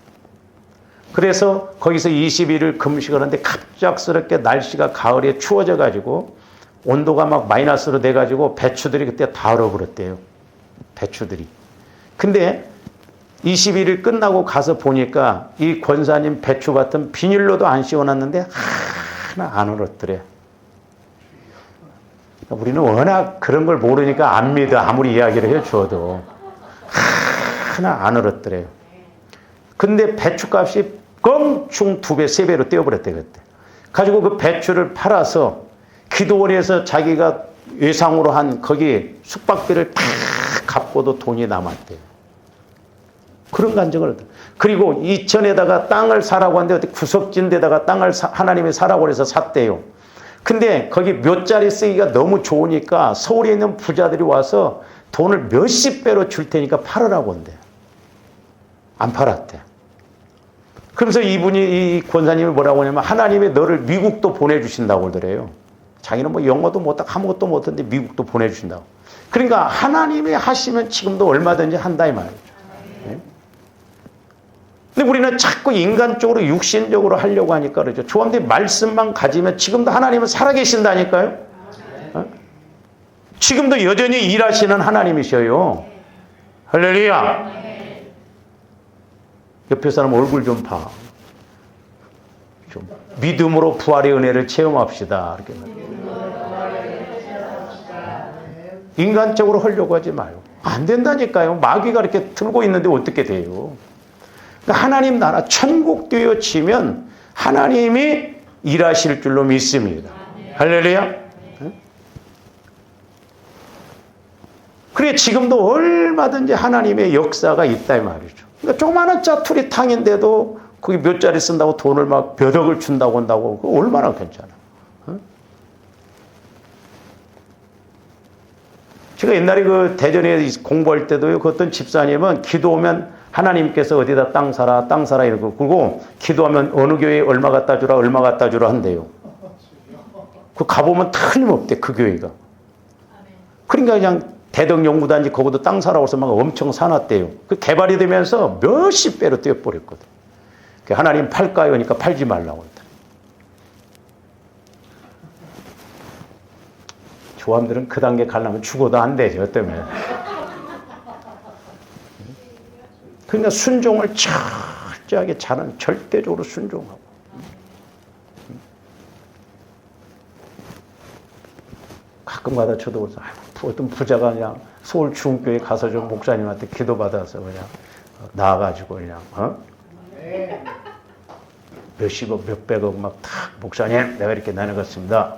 그래서 거기서 20일을 금식을 하는데 갑작스럽게 날씨가 가을에 추워져 가지고 온도가 막 마이너스로 돼 가지고 배추들이 그때 다 얼어버렸대요. 배추들이. 근데 21일 끝나고 가서 보니까 이 권사님 배추밭은 비닐로도 안 씌워놨는데 하나 안 얼었더래. 우리는 워낙 그런 걸 모르니까 안 믿어. 아무리 이야기를 해줘도. 하나 안 얼었더래요. 근데 배추값이 껑충 2배, 3배로 떼어버렸대 그때. 가지고 그 배추를 팔아서 기도원에서 자기가 외상으로 한 거기 숙박비를 다 갚고도 돈이 남았대요. 그런 간증을. 그리고 이천에다가 땅을 사라고 하는데 어디 구석진 데다가 땅을 하나님이 사라고 해서 샀대요. 근데 거기 몇 자리 쓰기가 너무 좋으니까 서울에 있는 부자들이 와서 돈을 몇십 배로 줄 테니까 팔으라고 한대. 안 팔았대. 그러면서 이 권사님이 뭐라고 하냐면 하나님이 너를 미국도 보내주신다고 그러더래요. 자기는 뭐 영어도 못하고 아무것도 못하는데 미국도 보내주신다고. 그러니까 하나님이 하시면 지금도 얼마든지 한다 이 말이죠. 네? 근데 우리는 자꾸 인간적으로 육신적으로 하려고 하니까 그러죠. 조합들이 말씀만 가지면 지금도 하나님은 살아계신다니까요. 네? 지금도 여전히 일하시는 하나님이셔요. 할렐루야. 옆에 사람 얼굴 좀 봐. 좀 믿음으로 부활의 은혜를 체험합시다. 이렇게. 인간적으로 하려고 하지 마요. 안 된다니까요. 마귀가 이렇게 들고 있는데 어떻게 돼요? 그러니까 하나님 나라 천국 되어지면 하나님이 일하실 줄로 믿습니다. 할렐루야. 그래 지금도 얼마든지 하나님의 역사가 있다 이 말이죠. 그러니까 조그마한 짜투리 탕인데도 거기 몇 자리 쓴다고 돈을 막 몇 억을 준다고 한다고 그거 얼마나 괜찮아. 제가 옛날에 그 대전에 공부할 때도요, 그 어떤 집사님은 기도하면 하나님께서 어디다 땅 사라 이러고, 그리고 기도하면 어느 교회에 얼마 갖다 주라, 얼마 갖다 주라 한대요. 그 가보면 틀림없대, 그 교회가. 그러니까 그냥 대덕연구단지 거기도 땅 사라고 해서 막 엄청 사놨대요. 그 개발이 되면서 몇십 배로 뛰어버렸거든. 하나님 팔까요? 하니까 팔지 말라고 했다. 조함들은 그 단계 가려면 죽어도 안 되죠. 때문에. 그러니까 순종을 철저하게 잘하는, 절대적으로 순종하고. 가끔가다 저도 어떤 부자가 그냥 서울 중교회 가서 좀 목사님한테 기도받아서 그냥 나와가지고 그냥 몇십억, 몇백억 막 탁 목사님 내가 이렇게 나눠갔습니다.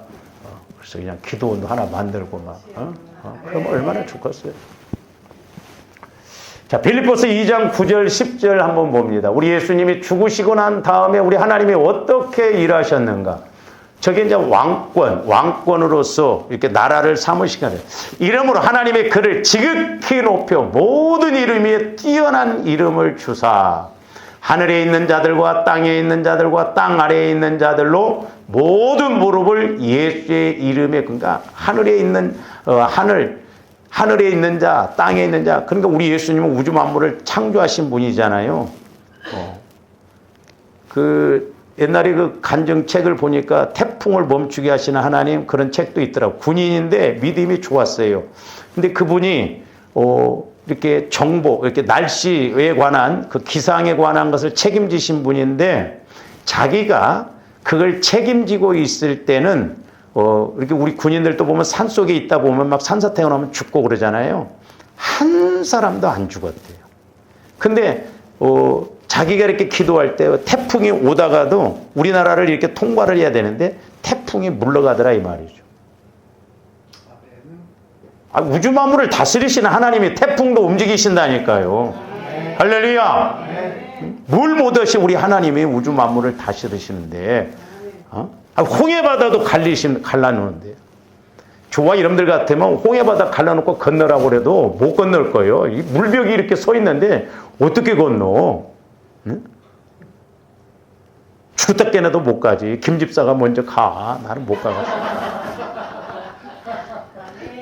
그래서 그냥 기도원도 하나 만들고 막 그럼 얼마나 좋겠어요. 자, 빌립보서 2장 9절 10절 한번 봅니다. 우리 예수님이 죽으시고 난 다음에 우리 하나님이 어떻게 일하셨는가. 저게 이제 왕권으로서 이렇게 나라를 삼으시게 하는 이름으로 하나님의 그를 지극히 높여 모든 이름 위에 뛰어난 이름을 주사 하늘에 있는 자들과 땅에 있는 자들과 땅 아래에 있는 자들로 모든 무릎을 예수의 이름에 그러니까 하늘에 있는 하늘에 있는 자, 땅에 있는 자. 그러니까 우리 예수님은 우주 만물을 창조하신 분이잖아요. 그 옛날에 그 간증책을 보니까 태풍을 멈추게 하시는 하나님 그런 책도 있더라고. 군인인데 믿음이 좋았어요. 근데 그분이 이렇게 정보, 이렇게 날씨에 관한 그 기상에 관한 것을 책임지신 분인데 자기가 그걸 책임지고 있을 때는 이렇게 우리 군인들도 보면 산 속에 있다 보면 막 산사태가 나면 죽고 그러잖아요. 한 사람도 안 죽었대요. 근데 자기가 이렇게 기도할 때 태풍이 오다가도 우리나라를 이렇게 통과를 해야 되는데 태풍이 물러가더라 이 말이죠. 우주 만물을 다스리시는 하나님이 태풍도 움직이신다니까요. 할렐루야. 물 못하시 우리 하나님이 우주 만물을 다스리시는데 홍해바다도 갈라놓는데 저와 여러분들 같으면 홍해바다 갈라놓고 건너라고 그래도 못 건널 거예요. 이 물벽이 이렇게 서 있는데 어떻게 건너? 응? 죽었다 깨나도 못 가지. 김 집사가 먼저 가. 나는 못 가겠어.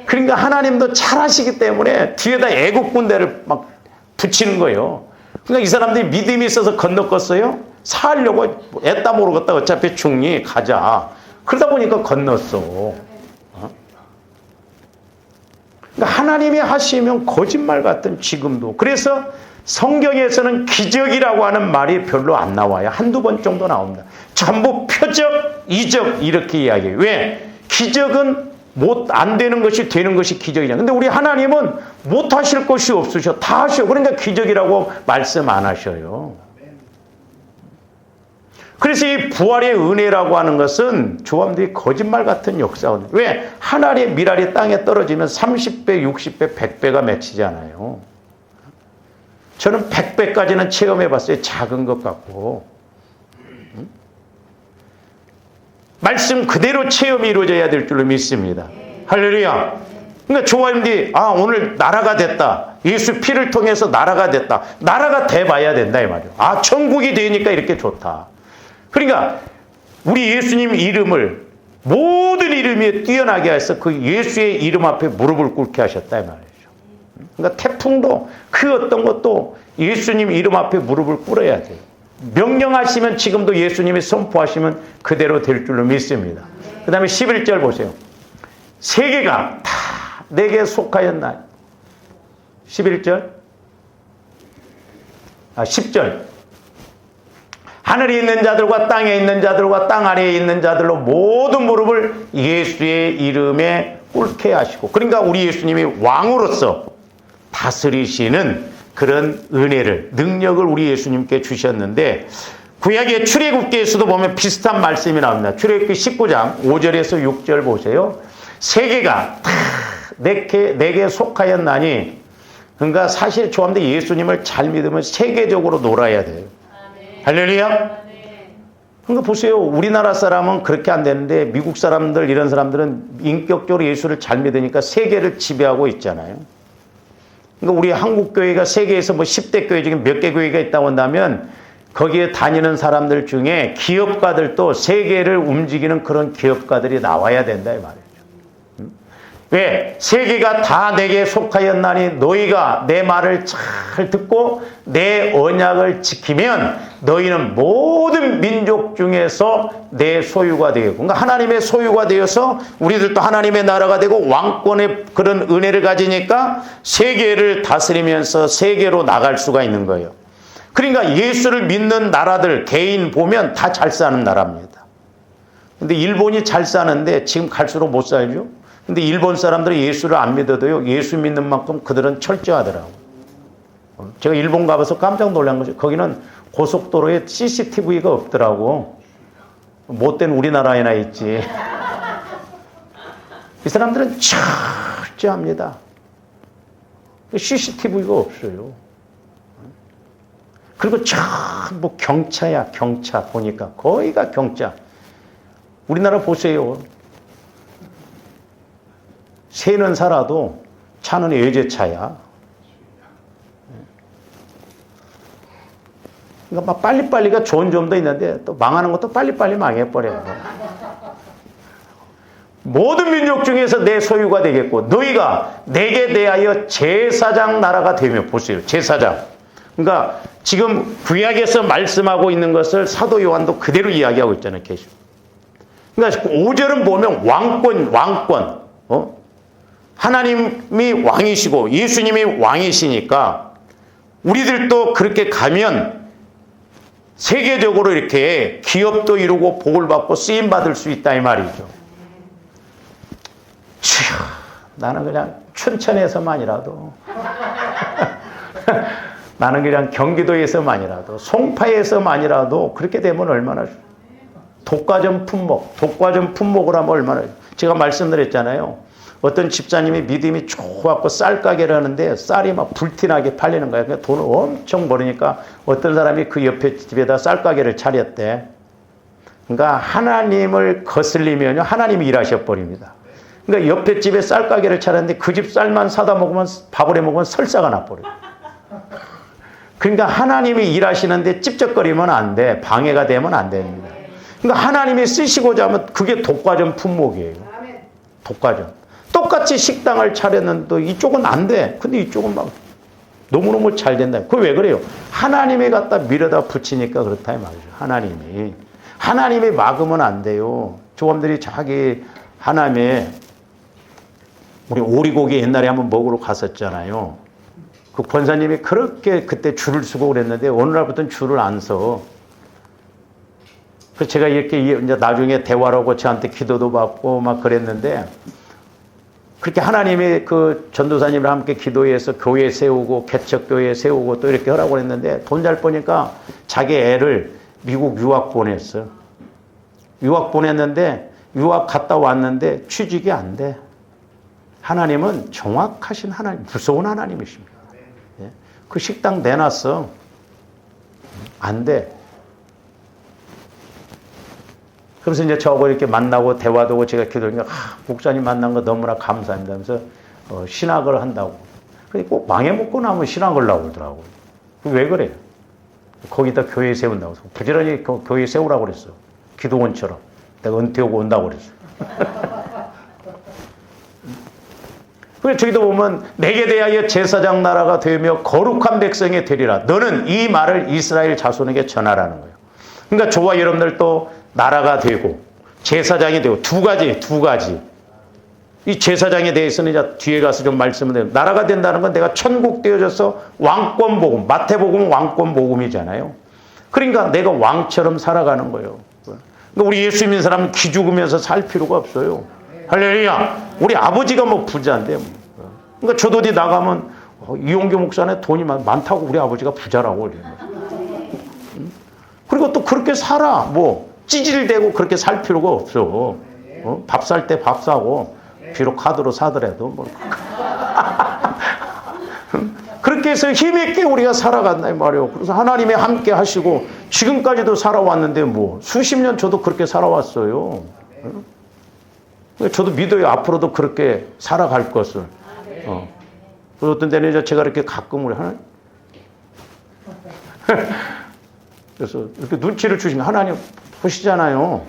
그러니까 하나님도 잘하시기 때문에 뒤에다 애국 군대를 막 붙이는 거예요. 그러니까 이 사람들이 믿음이 있어서 건너갔어요. 살려고 애따 모르겠다. 어차피 죽니 가자. 그러다 보니까 건넜어. 그러니까 하나님이 하시면 거짓말 같은 지금도. 그래서 성경에서는 기적이라고 하는 말이 별로 안 나와요. 한두 번 정도 나옵니다. 전부 표적, 이적 이렇게 이야기해요. 왜? 기적은 안 되는 것이 되는 것이 기적이냐. 근데 우리 하나님은 못 하실 것이 없으셔. 다 하셔. 그러니까 기적이라고 말씀 안 하셔요. 그래서 이 부활의 은혜라고 하는 것은 조함들이 거짓말 같은 역사거든요. 왜? 하나의 미랄이 땅에 떨어지면 30배, 60배, 100배가 맺히잖아요. 저는 100배까지는 체험해봤어요. 작은 것 같고. 말씀 그대로 체험이 이루어져야 될 줄로 믿습니다. 할렐루야. 그러니까 조화님들이 오늘 나라가 됐다. 예수 피를 통해서 나라가 됐다. 나라가 돼봐야 된다 이 말이에요. 천국이 되니까 이렇게 좋다. 그러니까 우리 예수님 이름을 모든 이름 위에 뛰어나게 해서 그 예수의 이름 앞에 무릎을 꿇게 하셨다 이 말이죠. 그러니까 태풍도 그 어떤 것도 예수님 이름 앞에 무릎을 꿇어야 돼요. 명령하시면 지금도 예수님이 선포하시면 그대로 될 줄로 믿습니다. 그 다음에 11절 보세요. 세계가 다 내게 속하였나니. 11절. 10절. 하늘에 있는 자들과 땅에 있는 자들과 땅 아래에 있는 자들로 모든 무릎을 예수의 이름에 꿇게 하시고. 그러니까 우리 예수님이 왕으로서 다스리시는 그런 은혜를, 능력을 우리 예수님께 주셨는데 구약의 출애굽기에서도 보면 비슷한 말씀이 나옵니다. 출애굽기 19장 5절에서 6절 보세요. 세계가 다 내게 속하였나니. 그러니까 사실 조함대 예수님을 잘 믿으면 세계적으로 놀아야 돼요. 할렐루야. 그러니까 보세요. 우리나라 사람은 그렇게 안 되는데 미국 사람들 이런 사람들은 인격적으로 예수를 잘 믿으니까 세계를 지배하고 있잖아요. 그러니까 우리 한국교회가 세계에서 10대 교회 중에 몇 개 교회가 있다고 한다면 거기에 다니는 사람들 중에 기업가들도 세계를 움직이는 그런 기업가들이 나와야 된다 이 말이죠. 왜? 세계가 다 내게 속하였나니 너희가 내 말을 잘 듣고 내 언약을 지키면 너희는 모든 민족 중에서 내 소유가 되고, 그러니까 하나님의 소유가 되어서 우리들도 하나님의 나라가 되고 왕권의 그런 은혜를 가지니까 세계를 다스리면서 세계로 나갈 수가 있는 거예요. 그러니까 예수를 믿는 나라들 개인 보면 다 잘 사는 나라입니다. 근데 일본이 잘 사는데 지금 갈수록 못 살죠. 근데 일본 사람들이 예수를 안 믿어도요, 예수 믿는 만큼 그들은 철저하더라고요. 제가 일본 가봐서 깜짝 놀란 거죠. 거기는 고속도로에 CCTV가 없더라고. 못된 우리나라에나 있지. 이 사람들은 철저합니다. CCTV가 없어요. 그리고 전부 경차야, 경차. 보니까 거의가 경차. 우리나라 보세요. 새는 살아도 차는 외제차야. 그러니까 막 빨리빨리가 좋은 점도 있는데 또 망하는 것도 빨리빨리 망해버려요. 모든 민족 중에서 내 소유가 되겠고 너희가 내게 대하여 제사장 나라가 되며, 보세요. 제사장. 그러니까 지금 구약에서 말씀하고 있는 것을 사도 요한도 그대로 이야기하고 있잖아요. 계속. 그러니까 5절은 보면 왕권. 하나님이 왕이시고 예수님이 왕이시니까 우리들도 그렇게 가면 세계적으로 이렇게 기업도 이루고 복을 받고 쓰임 받을 수 있다 이 말이죠. 나는 그냥 춘천에서만이라도 나는 그냥 경기도에서만이라도 송파에서만이라도 그렇게 되면 얼마나 독과점 품목을 하면 얼마나. 제가 말씀드렸잖아요. 어떤 집사님이 믿음이 좋았고 쌀 가게를 하는데 쌀이 막 불티나게 팔리는 거예요. 그러니까 돈을 엄청 벌으니까 어떤 사람이 그 옆에 집에다 쌀 가게를 차렸대. 그러니까 하나님을 거슬리면요, 하나님이 일하셔 버립니다. 그러니까 옆에 집에 쌀 가게를 차렸는데 그 집 쌀만 사다 먹으면, 밥을 해 먹으면 설사가 나버려요. 그러니까 하나님이 일하시는데 찝쩍거리면 안 돼. 방해가 되면 안 됩니다. 그러니까 하나님이 쓰시고자 하면 그게 독과점 품목이에요. 독과점. 똑같이 식당을 차렸는데 이쪽은 안 돼. 근데 이쪽은 막 너무너무 잘 된다. 그게 왜 그래요? 하나님이 갖다 밀어다 붙이니까 그렇다 이 말이죠. 하나님이 막으면 안 돼요. 조감들이 자기 하나님의, 우리 오리고기 옛날에 한번 먹으러 갔었잖아요. 그 권사님이 그렇게 그때 줄을 서고 그랬는데 어느 날부터는 줄을 안 서. 그 제가 이렇게 이제 나중에 대화를 하고 저한테 기도도 받고 막 그랬는데, 그렇게 하나님이 그 전도사님과 함께 기도해서 교회 세우고 개척교회 세우고 또 이렇게 하라고 했는데 돈 잘 버니까 자기 애를 미국 유학 보냈어. 유학 보냈는데 유학 갔다 왔는데 취직이 안 돼. 하나님은 정확하신 하나님, 무서운 하나님이십니다. 그 식당 내놨어. 안 돼. 그래서 이제 저하고 이렇게 만나고 대화도 하고 제가 기도하니까, 목사님 만난 거 너무나 감사합니다. 그래서 신학을 한다고. 근데 꼭 망해먹고 나면 신학을 나오고 그러더라고요. 왜 그래요? 거기다 교회 세운다고. 부지런히 교회 세우라고 그랬어. 기도원처럼. 내가 은퇴하고 온다고 그랬어. 그래서 저기도 보면 내게 대하여 제사장 나라가 되며 거룩한 백성이 되리라. 너는 이 말을 이스라엘 자손에게 전하라는 거예요. 그러니까 저와 여러분들도 나라가 되고 제사장이 되고 두 가지. 이 제사장에 대해서는 이제 뒤에 가서 좀 말씀을 드려요. 나라가 된다는 건 내가 천국 되어져서 왕권 복음, 마태복음은 왕권 복음이잖아요. 그러니까 내가 왕처럼 살아가는 거예요. 그러니까 우리 예수 믿는 사람은 기죽으면서 살 필요가 없어요. 할렐루야. 우리 아버지가 뭐 부자인데. 그러니까 저도 어디 나가면 이용규 목사는 돈이 많다고 우리 아버지가 부자라고 그래요. 그리고 또 그렇게 살아. 뭐 찌질대고 그렇게 살 필요가 없어. 밥 살 때 밥 사고, 비록 카드로 사더라도 뭐. 그렇게 해서 힘있게 우리가 살아간다 이 말이에요. 그래서 하나님이 함께 하시고 지금까지도 살아왔는데 뭐 수십 년 저도 그렇게 살아왔어요. 저도 믿어요. 앞으로도 그렇게 살아갈 것을. 그래서 어떤 때는 이제 제가 이렇게 가끔 우리 하나님 그래서 이렇게 눈치를 주시면 하나님 보시잖아요.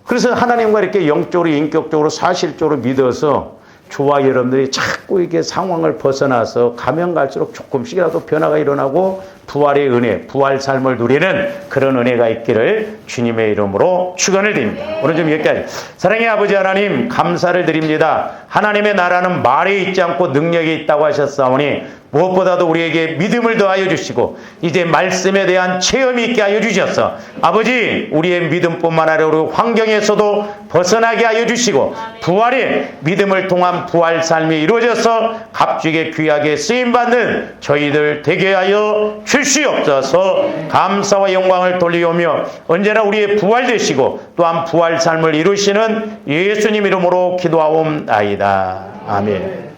그래서 하나님과 이렇게 영적으로, 인격적으로, 사실적으로 믿어서 저와 여러분들이 자꾸 이게 상황을 벗어나서 가면 갈수록 조금씩이라도 변화가 일어나고 부활의 은혜, 부활 삶을 누리는 그런 은혜가 있기를 주님의 이름으로 축원을 드립니다. 오늘 좀 여기까지. 사랑의 아버지 하나님, 감사를 드립니다. 하나님의 나라는 말에 있지 않고 능력이 있다고 하셨사오니 무엇보다도 우리에게 믿음을 더하여 주시고 이제 말씀에 대한 체험이 있게 하여 주셔서 아버지, 우리의 믿음뿐만 아니라 우리 환경에서도 벗어나게 하여 주시고 부활의 믿음을 통한 부활 삶이 이루어져서 값지게 귀하게 쓰임받는 저희들 되게 하여 주시옵소서. 감사와 영광을 돌리오며 언제나 우리의 부활 되시고 또한 부활 삶을 이루시는 예수님 이름으로 기도하옵나이다. 아멘.